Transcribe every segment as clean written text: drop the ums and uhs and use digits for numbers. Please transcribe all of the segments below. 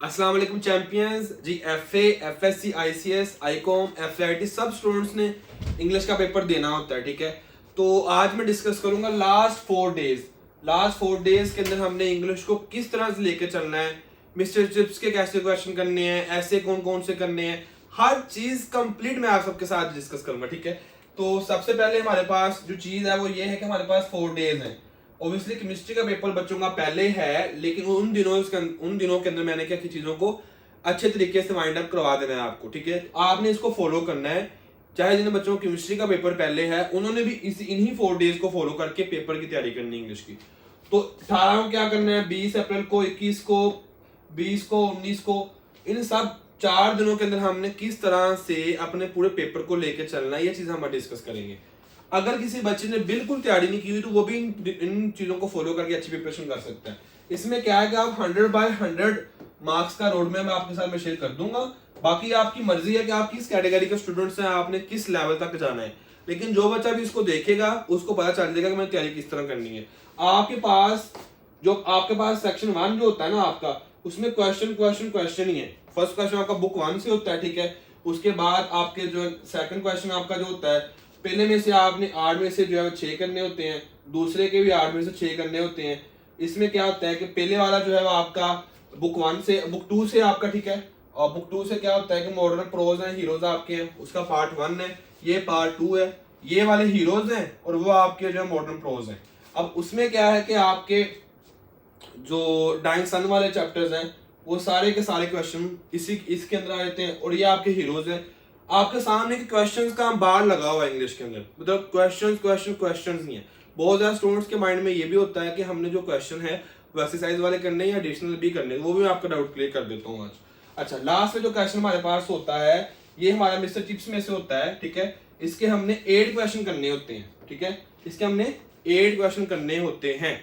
अस्सलाम वालेकुम champions ji. FA, FSc, ICS, ICom, FIT सब स्टूडेंट्स ने इंग्लिश का पेपर देना होता है, ठीक है। तो आज मैं डिस्कस करूंगा लास्ट 4 डेज के अंदर हमने इंग्लिश को किस तरह से लेके चलना है, मिस्टर चिप्स के कैसे क्वेश्चन करने हैं, ऐसे कौन कौन से करने हैं, हर चीज कंप्लीट मैं आप सबके साथ डिस्कस करूंगा, ठीक है। तो सबसे पहले हमारे पास जो चीज है वो ये है कि हमारे पास 4 डेज हैं। ऑब्वियसली केमिस्ट्री का पेपर बच्चों का पहले है, लेकिन उन दिनों के अंदर मैंने क्या की चीजों को अच्छे तरीके से वाइंड अप करवा देना है आपको, ठीक है। आपने इसको फॉलो करना है। चाहे जिन बच्चों को केमिस्ट्री का पेपर पहले है उन्होंने भी इन्हीं 4 डेज को फॉलो करके पेपर की तैयारी करनी है इंग्लिश की। तो 18 को क्या करना है, 20 अप्रैल को, 21 को, 20 को, 19 को, इन सब 4 दिनों के अंदर हमने किस तरह से अपने पूरे पेपर को लेकर चलना है, ये चीज हम डिस्कस करेंगे। अगर किसी बच्चे ने बिल्कुल तैयारी नहीं की हुई तो वो भी इन चीजों को फॉलो करके अच्छी प्रिपरेशन कर सकता है। इसमें क्या है कि आप 100/100 मार्क्स का रोड मैप आपके साथ मैं शेयर कर दूंगा। बाकी आपकी मर्जी है कि आप किस कैटेगरी के स्टूडेंट्स हैं, आपने किस लेवल तक जाना है। लेकिन जो बच्चा भी इसको देखेगा उसको पता चल जाएगा कि मैंने तैयारी किस तरह करनी है। आपके पास सेक्शन 1 जो होता है ना आपका, उसमें क्वेश्चन ही है। फर्स्ट क्वेश्चन आपका बुक 1 से होता है, ठीक है। उसके बाद आपके जो सेकंड क्वेश्चन आपका जो होता है, पहले में से आपने 8 में से जो है 6 करने होते हैं, दूसरे के भी 8 में से 6 करने होते हैं। इसमें क्या होता है कि पहले वाला जो है वो आपका बुक 2 से आपका, ठीक है। और बुक 2 से क्या होता है कि मॉडर्न प्रोज है, हीरोज आपके हैं, उसका पार्ट 1 है, ये पार्ट 2 है। ये वाले हीरोज हैं और वो आपके जो है मॉडर्न प्रोज हैं। अब उसमें क्या है कि आपके जो डाइंग सन वाले चैप्टर्स हैं वो सारे के सारे क्वेश्चन इसके अंदर आ जाते हैं, और ये आपके हीरोज हैं। आपके सामने के क्वेश्चंस का बार लगा हुआ है इंग्लिश के अंदर, मतलब क्वेश्चंस नहीं है। बहुत ज्यादा स्टूडेंट्स के माइंड में ये भी होता है कि हमने जो क्वेश्चन है वो एक्सरसाइज वाले करने या एडिशनल भी करने, वो भी मैं आपका डाउट क्लियर कर देता हूँ आज। अच्छा, लास्ट में जो क्वेश्चन हमारे पास होता है ये हमारा मिस्टर चिप्स में से होता है, ठीक है। इसके हमने 8 क्वेश्चन करने होते हैं, ठीक है। इसके हमने 8 क्वेश्चन करने होते हैं,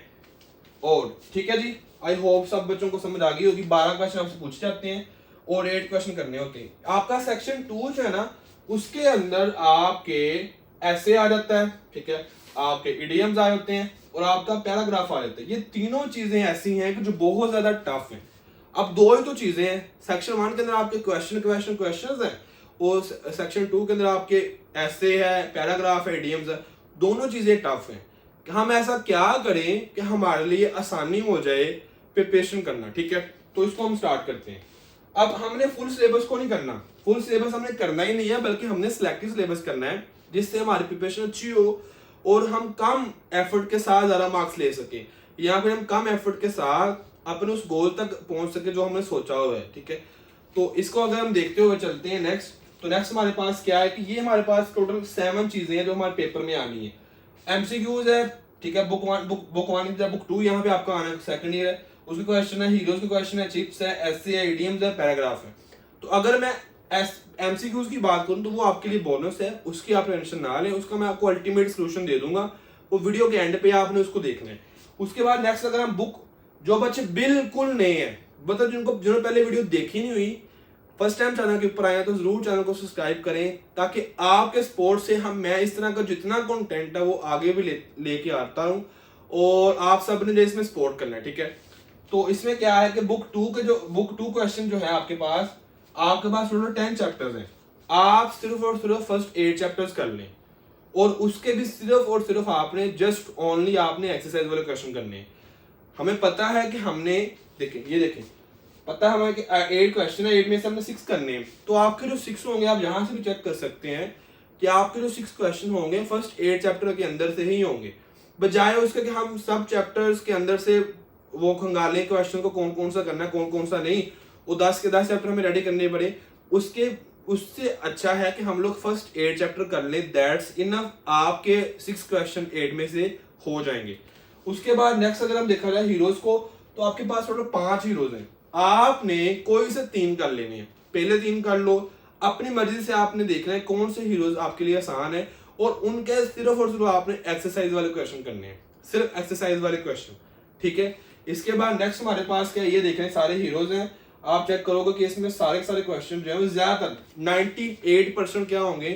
और ठीक है जी। आई होप सब बच्चों को समझ आ गई होगी। 12 क्वेश्चन आपसे पूछे जाते हैं और 8 क्वेश्चन करने होते हैं। आपका सेक्शन 2 जो है ना, उसके अंदर आपके ऐसे आ जाता है, ठीक है, आपके इडियम्स आ जाते हैं और आपका पैराग्राफ आ जाता है। ये तीनों चीजें ऐसी हैं कि जो बहुत ज्यादा टफ है। अब दो ही तो चीजें हैं, सेक्शन 1 के अंदर आपके क्वेश्चन हैं, और सेक्शन 2 के अंदर आपके ऐसे है, पैराग्राफ है, इडियम्स है। दोनों चीजें टफ हैं। हम ऐसा क्या करें कि हमारे लिए आसानी हो जाए प्रिपरेशन करना, ठीक है। तो इसको हम स्टार्ट करते हैं। अब हमने फुल सिलेबस को नहीं करना, फुल सिलेबस हमने करना ही नहीं है, बल्कि हमने सिलेक्टिव सिलेबस करना है जिससे हमारी प्रिपरेशन अच्छी हो और हम कम एफर्ट के साथ ज्यादा मार्क्स ले सके, या फिर हम कम एफर्ट के साथ अपने उस गोल तक पहुंच सके जो हमने सोचा हुआ है, ठीक है। तो इसको अगर हम देखते हुए चलते हैं नेक्स्ट, तो नेक्स्ट हमारे पास क्या है कि ये हमारे पास टोटल 7 चीजें हैं जो हमारे पेपर में आनी है। एमसीक्यूज है, ठीक है। बुक 2 यहाँ पे आपका आना है, सेकंड ईयर है। उसके क्वेश्चन है, हीरोज के क्वेश्चन है, चिप्स है, एसए है, इडियम्स है, पैराग्राफ है। तो अगर मैं एमसीक्यूज की बात करूं तो वो आपके लिए बोनस है, उसकी आप टेंशन ना लें, उसका मैं आपको अल्टीमेट सोल्यूशन दे दूंगा। वो वीडियो के एंड पे आपने उसको देखना है। उसके बाद नेक्स्ट, अगर हम बुक, जो बच्चे बिल्कुल नए हैं, मतलब जिन्होंने पहले वीडियो देखी नहीं हुई, फर्स्ट टाइम चैनल के ऊपर आए हैं, तो जरूर चैनल को सब्सक्राइब करें, ताकि आपके सपोर्ट से मैं इस तरह का जितना कंटेंट है वो आगे भी लेके आता हूं, और आप सब ने इसमें सपोर्ट करना है, ठीक है। तो इसमें क्या है कि बुक 2 क्वेश्चन जो है आपके पास टोटल 10 चैप्टर्स हैं। आप सिर्फ और सिर्फ फर्स्ट 8 चैप्टर्स कर लें, और उसके भी सिर्फ और सिर्फ आपने जस्ट ओनली आपने एक्सरसाइज वाले क्वेश्चन करने हैं। हमें पता है कि हमने, देखें, पता है हमें कि 8 क्वेश्चन है, 8 में से हमने 6 करने हैं। तो आपके जो 6 होंगे, आप यहां से भी चेक कर सकते हैं कि आपके जो 6 क्वेश्चन होंगे फर्स्ट 8 चैप्टर के अंदर से ही होंगे, बजाय उसके कि हम सब चैप्टर्स के अंदर से वो खंगाले क्वेश्चन को कौन कौन सा करना है, कौन कौन सा नहीं, वो 10 के 10 चैप्टर हमें रेडी करने पड़े। उससे अच्छा है कि हम लोग फर्स्ट 8 चैप्टर कर लें, दैट्स इनफ। आपके 6 क्वेश्चन 8 में से हो जाएंगे। उसके बाद नेक्स्ट अगर हम देखा जाए हीरोज को, तो आपके पास टोटल 5 हीरोज हैं। आपने कोई से 3 कर लेने हैं, पहले 3 कर लो। अपनी मर्जी से आपने देखना है कौन से हीरोज आपके लिए आसान है, और उनके सिर्फ और सिर्फ आपने एक्सरसाइज वाले क्वेश्चन करने हैं, सिर्फ एक्सरसाइज वाले क्वेश्चन, ठीक है। इसके बाद नेक्स्ट हमारे पास क्या है, ये देख रहे हैं सारे हीरोज हैं। आप चेक करोगे कि इसमें सारे क्वेश्चन जो है वो ज्यादातर 98% क्या होंगे,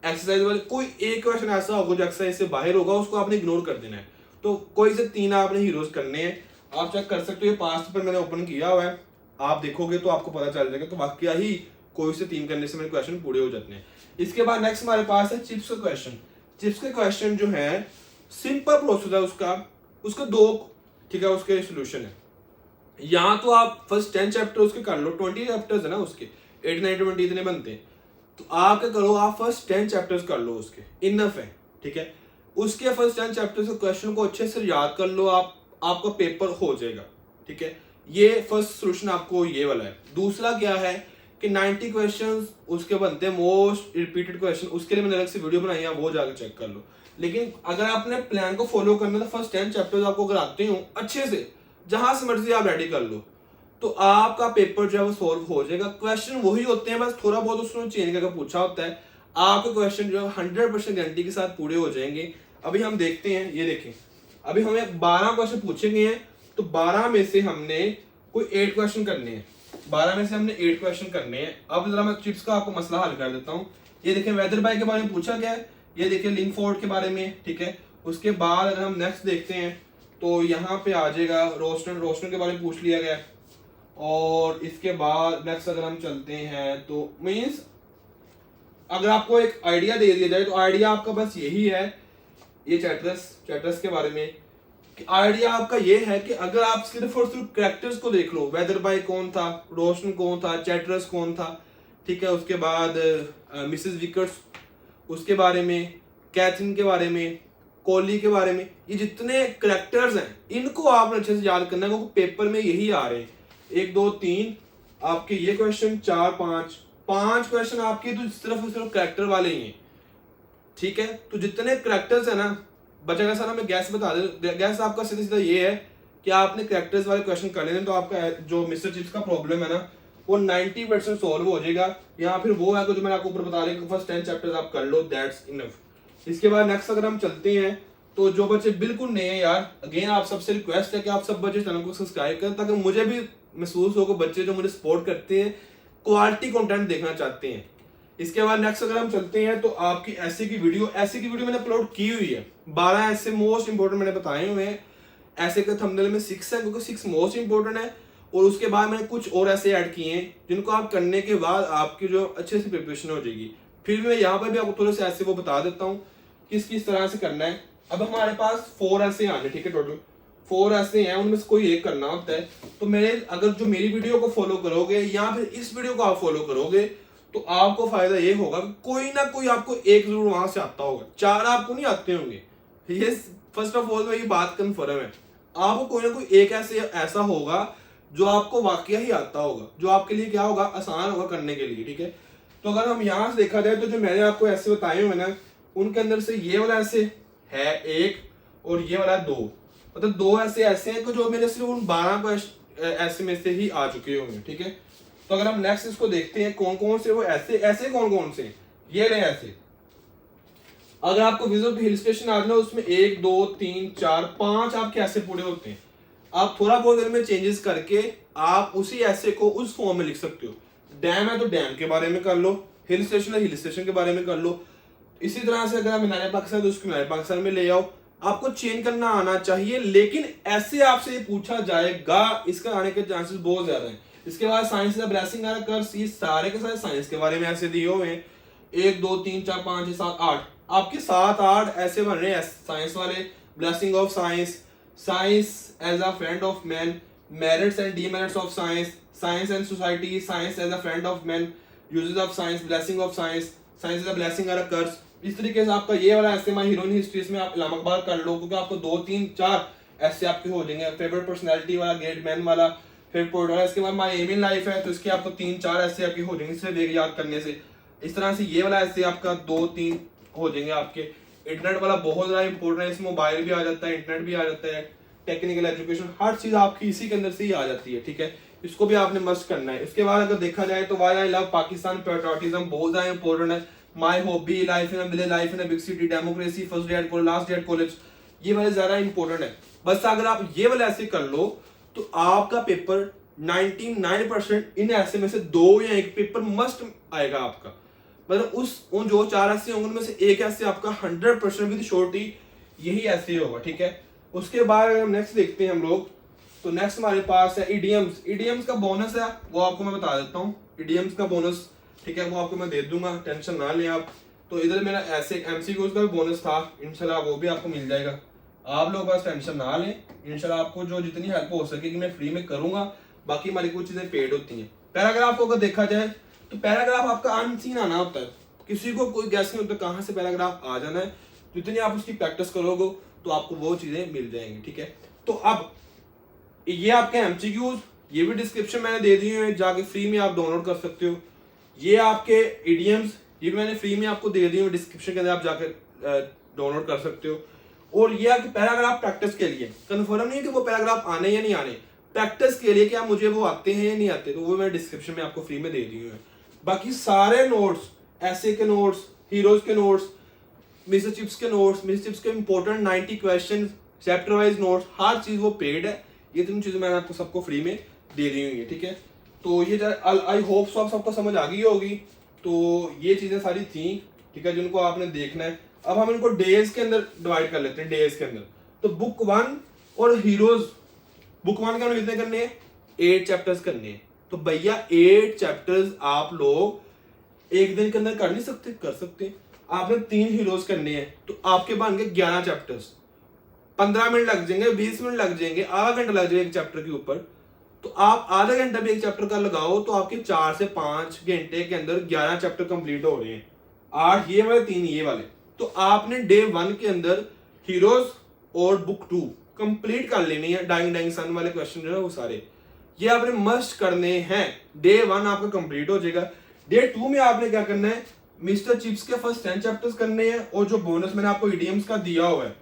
एक्सरसाइज वाले। कोई एक क्वेश्चन ऐसा होगा जो एक्सरसाइज से बाहर होगा, उसको आपने इग्नोर कर देना है। तो कोई से 3 आपने हीरोज करने हैं। आप चेक कर सकते हो, ये 5 पर मैंने ओपन किया हुआ है। आप देखोगे तो आपको पता चल जाएगा तो वाकई ही कोई से 3 करने से मेरे क्वेश्चन पूरे हो जाते हैं। इसके बाद नेक्स्ट हमारे पास है चिप्स का क्वेश्चन। चिप्स के क्वेश्चन जो है सिंपल प्रोसेस है उसका 2 ठीक है उसके सोल्यूशन है। यहाँ तो आप फर्स्ट 10 चैप्टर उसके कर लो, 20 चैप्टर्स है ना उसके, 8 9 20 इतने बनते हैं, तो आप क्या करो, आप फर्स्ट 10 चैप्टर्स कर लो, उसके इनफ है, ठीक है। उसके फर्स्ट 10 चैप्टर्स के क्वेश्चन को अच्छे से याद कर लो, आपका पेपर हो जाएगा, ठीक है। ये फर्स्ट सोल्यूशन आपको ये वाला है। दूसरा क्या है कि 90 क्वेश्चंस उसके बनते हैं मोस्ट रिपीटेड क्वेश्चन, उसके लिए मैंने अलग से वीडियो बनाई है, वो जाकर चेक कर लो। लेकिन अगर आपने प्लान को फॉलो करना तो फर्स्ट 10 चैप्टर्स आपको अगर आते हो अच्छे से, जहां से मर्जी आप रेडी कर लो, तो आपका पेपर जो है वो सॉल्व हो जाएगा। क्वेश्चन वही होते हैं, बस थोड़ा बहुत उसने चेंज करके पूछा होता है। आपके क्वेश्चन जो है 100% गारंटी के साथ पूरे हो जाएंगे। अभी हम देखते हैं, ये देखें, अभी हमें 12 क्वेश्चन पूछे गए हैं, तो 12 में से हमने कोई 8 क्वेश्चन करने हैं, 12 में से हमने 8 क्वेश्चन करने हैं। अब जरा मैं चिप्स का आपको मसला हल कर देता हूँ। ये देखें वेदर बाय के बारे में पूछा गया है, ये देखिए लिंकफोर्ड के बारे में, ठीक है। उसके बाद अगर हम नेक्स्ट देखते हैं तो यहाँ पे आ जाएगा रोस्टर के बारे में पूछ लिया गया। और इसके बाद नेक्स्ट अगर हम चलते हैं तो मीन्स अगर आपको एक आइडिया दे दिया जाए तो आइडिया आपका बस यही है, ये चैटर्स के बारे में कि आइडिया आपका ये है कि अगर आप सिर्फ और सिर्फ कैरेक्टर्स को देख लो, वेदर बाय कौन था, रोशन कौन था, चैटर्स कौन था, ठीक है। उसके बाद मिसेस विकर्स उसके बारे में, कैथरीन के बारे में, कोहली के बारे में, ये जितने करेक्टर्स हैं इनको आपने अच्छे से याद करना है, क्योंकि पेपर में यही आ रहे हैं। 1 2 3 आपके ये क्वेश्चन, 4 5 क्वेश्चन आपके तो सिर्फ और सिर्फ करेक्टर वाले ही हैं, ठीक है। तो जितने करेक्टर्स है ना, बचेगा सारा मैं गैस बता दे। गैस आपका सीधा सीधा ये है कि आपने करेक्टर्स वाले क्वेश्चन कर लेने, तो आपका जो मिस्टर चिप्स का प्रॉब्लम है ना वो 90% सॉल्व हो जाएगा। या फिर वो है जो मैंने आपको ऊपर बता रहा हूँ, फर्स्ट 10 चैप्टर्स आप कर लो, दैट्स इनफ। इसके बाद नेक्स्ट अगर हम चलते हैं तो जो बच्चे बिल्कुल नए हैं यार, अगेन आप सबसे रिक्वेस्ट है कि आप सब बच्चे चैनल को सब्सक्राइब करें, ताकि मुझे भी महसूस हो कि बच्चे जो मुझे सपोर्ट करते हैं क्वालिटी कंटेंट देखना चाहते हैं। इसके बाद नेक्स्ट अगर हम चलते हैं तो आपकी ऐसे की वीडियो मैंने अपलोड की हुई है, 12 ऐसे मोस्ट इंपोर्टेंट मैंने बताए हुए हैं। ऐसे के थंबनेल में 6 है, क्योंकि 6 मोस्ट इंपोर्टेंट है, और उसके बाद मैंने कुछ और ऐसे ऐड किए हैं जिनको आप करने के बाद आपकी जो अच्छे से प्रिपरेशन हो जाएगी। फिर भी मैं यहाँ पर भी आपको थोड़े से ऐसे वो बता देता हूँ किस तरह से करना है। अब हमारे पास 4 ऐसे आने, ठीक है, टोटल 4 ऐसे हैं, उनमें से कोई एक करना होता है। तो मेरी वीडियो को फॉलो करोगे या फिर इस वीडियो को आप फॉलो करोगे तो आपको फायदा ये होगा कि कोई ना कोई आपको एक जरूर वहां से आता होगा, 4 आपको नहीं आते होंगे। ये फर्स्ट ऑफ ऑल ये बात कंफर्म है, आपको कोई ना कोई एक ऐसा होगा जो आपको वाकया ही आता होगा, जो आपके लिए क्या होगा, आसान होगा करने के लिए, ठीक है। तो अगर हम यहाँ से देखा जाए तो जो मैंने आपको ऐसे बताए हुए ना, उनके अंदर से ये वाला ऐसे है 1 और ये वाला 2, मतलब 2 ऐसे हैं कि जो मेरे सिर्फ उन 12 को ऐसे में से ही आ चुके होंगे, ठीक है। तो अगर हम नेक्स्ट इसको देखते हैं कौन कौन से वो ऐसे कौन से, ये रहे ऐसे। अगर आपको विजिट हिल स्टेशन आना उसमें 1 2 3 4 5 आपके ऐसे पूरे होते हैं। आप थोड़ा बहुत इनमें चेंजेस करके आप उसी ऐसे को उस फॉर्म में लिख सकते हो। डैम है तो डैम के बारे में कर लो, हिल स्टेशन है हिल स्टेशन के बारे में कर लो। इसी तरह से अगर आप मीनार पाकिस्तान तो उसको मीनार पाकिस्तान में ले आओ। आपको चेंज करना आना चाहिए, लेकिन ऐसे आपसे ये पूछा जाएगा, इसका आने के चांसेस बहुत ज्यादा हैं। इसके बाद साइंस का ब्लेसिंग आ रहा, ये सारे के सारे साइंस के बारे में ऐसे दिए हुए हैं। 1 2 3 4 5 6 7 8 आपके 7 8 ऐसे बन रहे हैं साइंस वाले। Blessing of science, science as a friend of man, merits and demerits of science, science and society, science as a friend of man, uses of science, blessing of science, science is a blessing और a कर्स। इस तरीके से आपका ये वाला ऐसे my heroine history में आप इलामा इकबाल कर लो, क्योंकि आपको 2 3 4 ऐसे आपके हो जाएंगे। फेवरेट पर्सनालिटी वाला, ग्रेट मैन वाला, फेवरेट पोएट वाला। इसके बाद माय एम इन लाइफ है, तो इसके आपको 3 4 ऐसे आपके हो जाएंगे सिर्फ एक याद करने से। इस तरह से ये वाला ऐसे आपका 2 3 हो जाएंगे आपके। इंटरनेट वाला बहुत ज्यादा इंपॉर्टेंट है, इसमें मोबाइल भी आ जाता है, इंटरनेट भी आ जाता है, टेक्निकल एजुकेशन, हर चीज आपकी इसी के अंदर से ही आ जाती है, ठीक है। इसको भी आपने मस्ट करना है। इसके बाद अगर देखा जाए तो why I love Pakistan, patriotism बहुत ज्यादा इंपॉर्टेंट है। My hobby, life in a village, life in a big city, democracy, first day at college, last day at college, ये वाले ज्यादा इंपॉर्टेंट है। बस अगर आप ये वाले ऐसे कर लो तो आपका पेपर 99% इन ऐसे में से 2 या 1 पेपर मस्ट आएगा आपका। मतलब उन जो 4 ऐसे होंगे उनमें से एक ऐसे आपका 100% विद श्योरिटी यही ऐसे होगा, ठीक है। उसके बाद अगर नेक्स्ट देखते हैं हम लोग, तो नेक्स्ट हमारे पास है इडियम्स। इडियम्स का बोनस है वो आपको मैं बता देता हूँ, इडियम्स का बोनस, ठीक है, वो आपको मैं दे दूंगा, टेंशन ना लें आप। तो इधर मेरा ऐसे एमसीक्यूज का भी बोनस था, इंशाल्लाह वो भी आपको मिल जाएगा, आप लोग बस टेंशन ना लें। इंशाल्लाह आपको जो जितनी हेल्प हो सकेगी मैं फ्री में करूंगा, बाकी हमारी कुछ चीजें पेड होती हैं। पैराग्राफ को अगर देखा जाए तो पैराग्राफ आपका अनसीन आना होता है, किसी को कोई गैस नहीं होता कहाँ से पैराग्राफ आ जाना है। जितनी आप उसकी प्रैक्टिस करोगे तो आपको वो चीजें मिल जाएंगी, ठीक है। तो अब ये आपके एमसीक्यूज, ये भी डिस्क्रिप्शन मैंने दे दिए हैं, जाके फ्री में आप डाउनलोड कर सकते हो। ये आपके इडियम्स, ये भी मैंने फ्री में आपको दे दिए हैं, डिस्क्रिप्शन के अंदर आप जाकर डाउनलोड कर सकते हो। और ये आपके पैराग्राफ प्रैक्टिस के लिए, कंफर्म नहीं है कि वो पैराग्राफ आने या नहीं आने, प्रैक्टिस के लिए क्या मुझे वो आते हैं या नहीं आते, तो वो मैं डिस्क्रिप्शन में आपको फ्री में दे दी हूँ। बाकी सारे नोट्स, ऐसे के नोट्स, हीरोज के नोट्स, मिस्टर चिप्स के नोट्स, मिस्टर चिप्स के important 90 question, chapter wise notes, हर चीज वो पेड है। ये तीन चीजें मैंने आपको सबको फ्री में दे दी हुई है, ठीक है। तो ये आई होप सो आप सबको समझ आ गई होगी। तो ये चीजें सारी थी, ठीक है, जिनको आपने देखना है। अब हम इनको डेज के अंदर डिवाइड कर लेते हैं, डेज के अंदर। तो बुक 1 और हीरोज, बुक 1 के अंदर कितने करने हैं, 8 चैप्टर्स करने हैं। तो भैया 8 चैप्टर्स आप लोग एक दिन के अंदर कर नहीं सकते, कर सकते। आपने 3 हीरोज करने हैं तो आपके बन गए 11 चैप्टर्स, 15 मिनट लग जाएंगे, 20 मिनट लग जाएंगे, आधा घंटा लग जाएगा एक चैप्टर के ऊपर। तो आप आधा घंटा भी एक चैप्टर का लगाओ तो आपके 4 से 5 घंटे के अंदर 11 चैप्टर कंप्लीट हो रहे हैं, 8 ये वाले 3 ये वाले। तो आपने डे 1 के अंदर हीरोज और बुक 2 कंप्लीट कर लेनी है, डाइंग डाइंग सन वाले क्वेश्चन जो है वो सारे ये आपने मस्ट करने हैं। डे 1 आपका कंप्लीट हो जाएगा। डे 2 में आपने क्या करना है, मिस्टर चिप्स के फर्स्ट 10 चैप्टर्स करने हैं, और जो बोनस मैंने आपको इडियम्स का दिया हुआ है,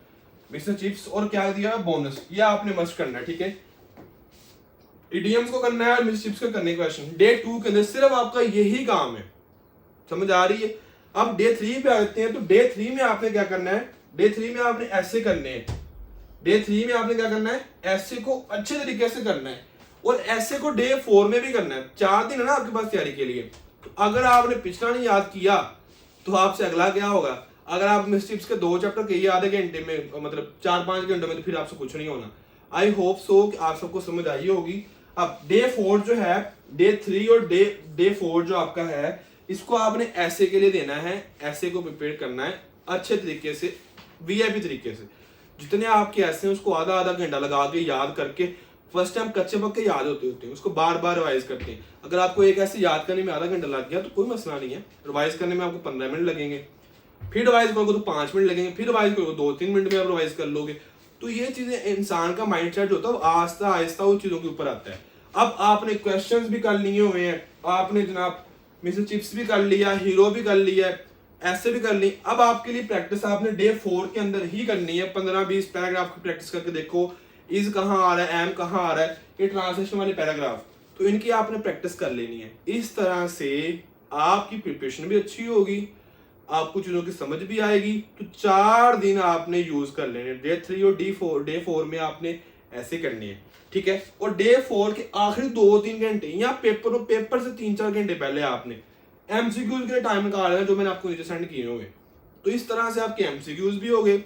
मिस्टर चिप्स और क्या दिया है बोनस, ये आपने मस्ट करना है, ठीक है। इडियम्स को करना है और मिस्टर चिप्स को करने क्वेश्चन। डे 2 के अंदर सिर्फ आपका यही काम है, समझ आ रही है। अब डे 3 पे आते हैं। तो डे 3 में आपने क्या करना है, डे 3 में आपने ऐसे करने हैं। डे 3 में आपने क्या करना है, ऐसे को अच्छे तरीके से करना है, और ऐसे को डे 4 में भी करना है। 4 दिन है ना आपके पास तैयारी के लिए। तो अगर आपने पिछला नहीं याद किया तो आपसे अगला क्या होगा, अगर आप मिस्टर चिप्स के 2 चैप्टर किए आधे घंटे में, मतलब 4-5 घंटों में, तो फिर आपसे कुछ नहीं होना। आई होप सो कि आप सबको समझ आई होगी। अब डे 4 जो है, डे 3 और डे 4 जो आपका है, इसको आपने ऐसे के लिए देना है, ऐसे को प्रिपेयर करना है अच्छे तरीके से, वीआईपी तरीके से। जितने आपके ऐसे हैं उसको आधा आधा घंटा लगा के याद करके, फर्स्ट टाइम कच्चे पक्के याद होते हैं उसको बार बार रिवाइज करते हैं। अगर आपको एक ऐसे याद करने में आधा घंटा लग गया तो कोई मसला नहीं है, रिवाइज करने में आपको 15 मिनट लगेंगे, फिर रिवाइज करोगे तो 5 मिनट लगेंगे, फिर रिवाइज करोगे 2-3 मिनट में आप रिवाइज कर लोगे। तो ये चीजें इंसान का माइंडसेट जो होता है वो आहिस्ता आहिस्ता उन चीजों के ऊपर आता है। अब आपने क्वेश्चंस भी कर लिए हुए हैं, आपने जनाब मिस्टर चिप्स भी कर लिया, हीरो भी कर लिया, ऐसे भी कर ली। अब आपके लिए प्रैक्टिस आपने डे 4 के अंदर ही करनी है। 15-20 पैराग्राफ की प्रैक्टिस करके देखो, इज कहाँ आ रहा है, एम कहाँ आ रहा है, ये ट्रांसलेशन वाले पैराग्राफ, तो इनकी आपने प्रैक्टिस कर लेनी है। इस तरह से आपकी प्रिपरेशन भी अच्छी होगी, आपको चीजों की समझ भी आएगी। तो 4 दिन आपने यूज कर लेने, डे 3 और डे 4 में आपने ऐसे करनी है, ठीक है। और डे 4 के आखिरी 2-3 घंटे या पेपर से 3-4 घंटे पहले आपने एमसीक्यूज के लिए टाइम निकालना है, जो मैंने आपको नीचे सेंड किए हुए। तो इस तरह से आपके एमसीक्यूज भी हो गए,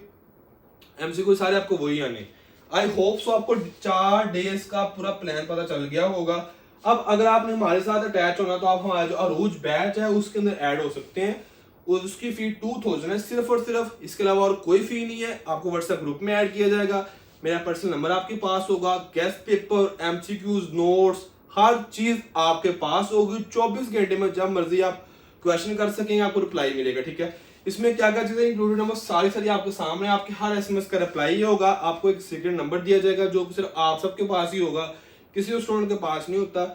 एमसीक्यू सारे आपको वही आने। आई होप सो आपको 4 डेज का पूरा प्लान पता चल गया होगा। अब अगर आपने हमारे साथ अटैच होना तो आप हमारा जो अरूज बैच है उसके अंदर ऐड हो सकते हैं, और उसकी फी 2000 है सिर्फ और सिर्फ, इसके अलावा और कोई फी नहीं है। आपको व्हाट्सएप ग्रुप में ऐड किया जाएगा, मेरा पर्सनल नंबर आपके पास होगा, गेस्ट पेपर, एमसीक्यूज, नोट्स, हर चीज आपके पास होगी। 24 घंटे में जब मर्जी आप क्वेश्चन कर सकेंगे, आपको रिप्लाई मिलेगा, ठीक है। इसमें क्या क्या चीजें इंक्लूडेड है सारी आपके सामने, आपके हर एसएमएस का रिप्लाई होगा। आपको एक सीक्रेट नंबर दिया जाएगा जो सिर्फ आप सबके पास ही होगा, किसी स्टूडेंट के पास नहीं होता,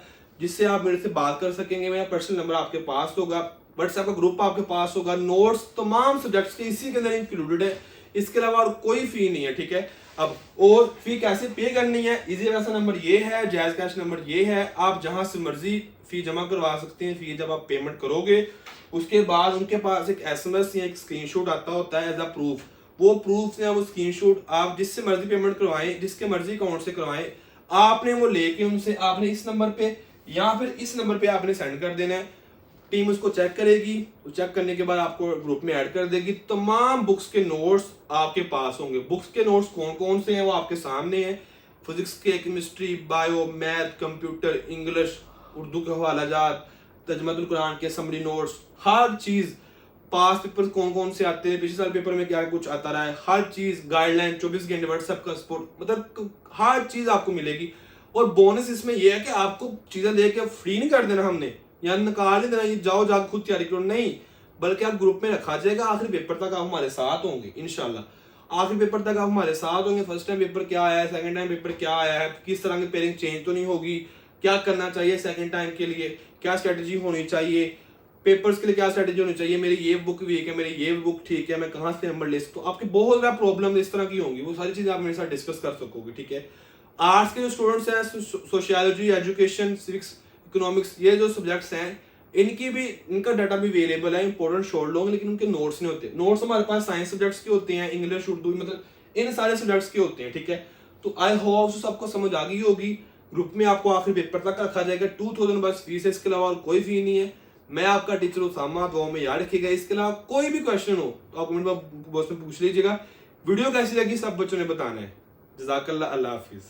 जिससे आप मेरे से बात कर सकेंगे। मेरा पर्सनल नंबर आपके पास होगा, व्हाट्सएप का ग्रुप आपके पास होगा, नोट्स तमाम सब्जेक्ट्स के इसी के अंदर इंक्लूडेड है। इसके अलावा और कोई फी नहीं है, ठीक है। अब और फी कैसे पे करनी है, इजी पैसा नंबर ये है, जायज कैश नंबर ये है। आप जहां से मर्जी फी जमा करवा सकते हैं। फी जब आप पेमेंट करोगे उसके बाद उनके पास एक एसएमएस या एक स्क्रीनशॉट आता होता है एज अ प्रूफ। वो प्रूफ या वो स्क्रीनशॉट आप जिससे मर्जी पेमेंट करवाएं, जिसके मर्जी अकाउंट से करवाएं, आपने वो लेके उनसे आपने इस नंबर पे या फिर इस नंबर पे आपने सेंड कर देना है। टीम उसको चेक करेगी, चेक करने के बाद आपको ग्रुप में ऐड कर देगी। तमाम बुक्स के नोट्स आपके पास होंगे। बुक्स के नोट्स कौन कौन से हैं वो आपके सामने हैं। फिजिक्स के, chemistry, bio, math, computer, English, Urdu के हवाला जात, तर्जुमातुल कुरान के समरी नोट्स, हर चीज, पास पेपर कौन कौन से आते हैं, पिछले साल पेपर में क्या कुछ आता रहा है, हर चीज, गाइडलाइन, 24 घंटे व्हाट्सएप का सपोर्ट, मतलब हर चीज आपको मिलेगी। और बोनस इसमें यह है कि आपको चीजें देके फ्री नहीं कर देना हमने, या निकाल नहीं देना ये जाओ जाकर खुद तैयारी करो, नहीं, बल्कि आप ग्रुप में रखा जाएगा। आखिरी पेपर तक आप हमारे साथ होंगे इंशाल्लाह। आखिरी पेपर तक आप हमारे साथ होंगे। फर्स्ट टाइम पेपर क्या आया है, सेकंड टाइम पेपर क्या आया है, किस तरह की पेयरिंग चेंज तो नहीं होगी, क्या करना चाहिए सेकंड टाइम के लिए, क्या स्ट्रेटेजी होनी चाहिए, पेपर्स के लिए क्या स्ट्रेटेजी होनी चाहिए, मेरी ये बुक वीक है, मेरी ये बुक ठीक है, मैं कहाँ से नंबर ले सकता हूँ। आपकी बहुत ज़्यादा प्रॉब्लम इस तरह की होंगी, वो सारी चीज़ें आप मेरे साथ डिस्कस कर सकोगे, ठीक है। आर्ट्स के जो स्टूडेंट्स हैं, सोशियोलॉजी, एजुकेशन, सिविक्स, इकोनॉमिक्स, ये जो सब्जेक्ट्स हैं, इनका डाटा भी अवेलेबल है, इंपॉर्टेंट शॉर्ट लोग, लेकिन उनके नोट्स नहीं होते। नोट्स हमारे पास साइंस सब्जेक्ट्स के होते हैं, इंग्लिश, उर्दू, मतलब इन सारे सब्जेक्ट्स के होते हैं, ठीक है। तो आई होप सबको समझ आ गई होगी। ग्रुप में आपको आखिरी पेपर तक रखा जाएगा, 2000 बस फीस है, इसके अलावा और कोई फी नहीं है। मैं आपका टीचर उसामा, दुआ में याद रखिएगा। इसके अलावा कोई भी क्वेश्चन हो तो आप कमेंट बॉक्स में पूछ लीजिएगा। वीडियो कैसी लगी सब बच्चों ने बताना है। जज़ाकल्लाह, अल्लाह हाफिज।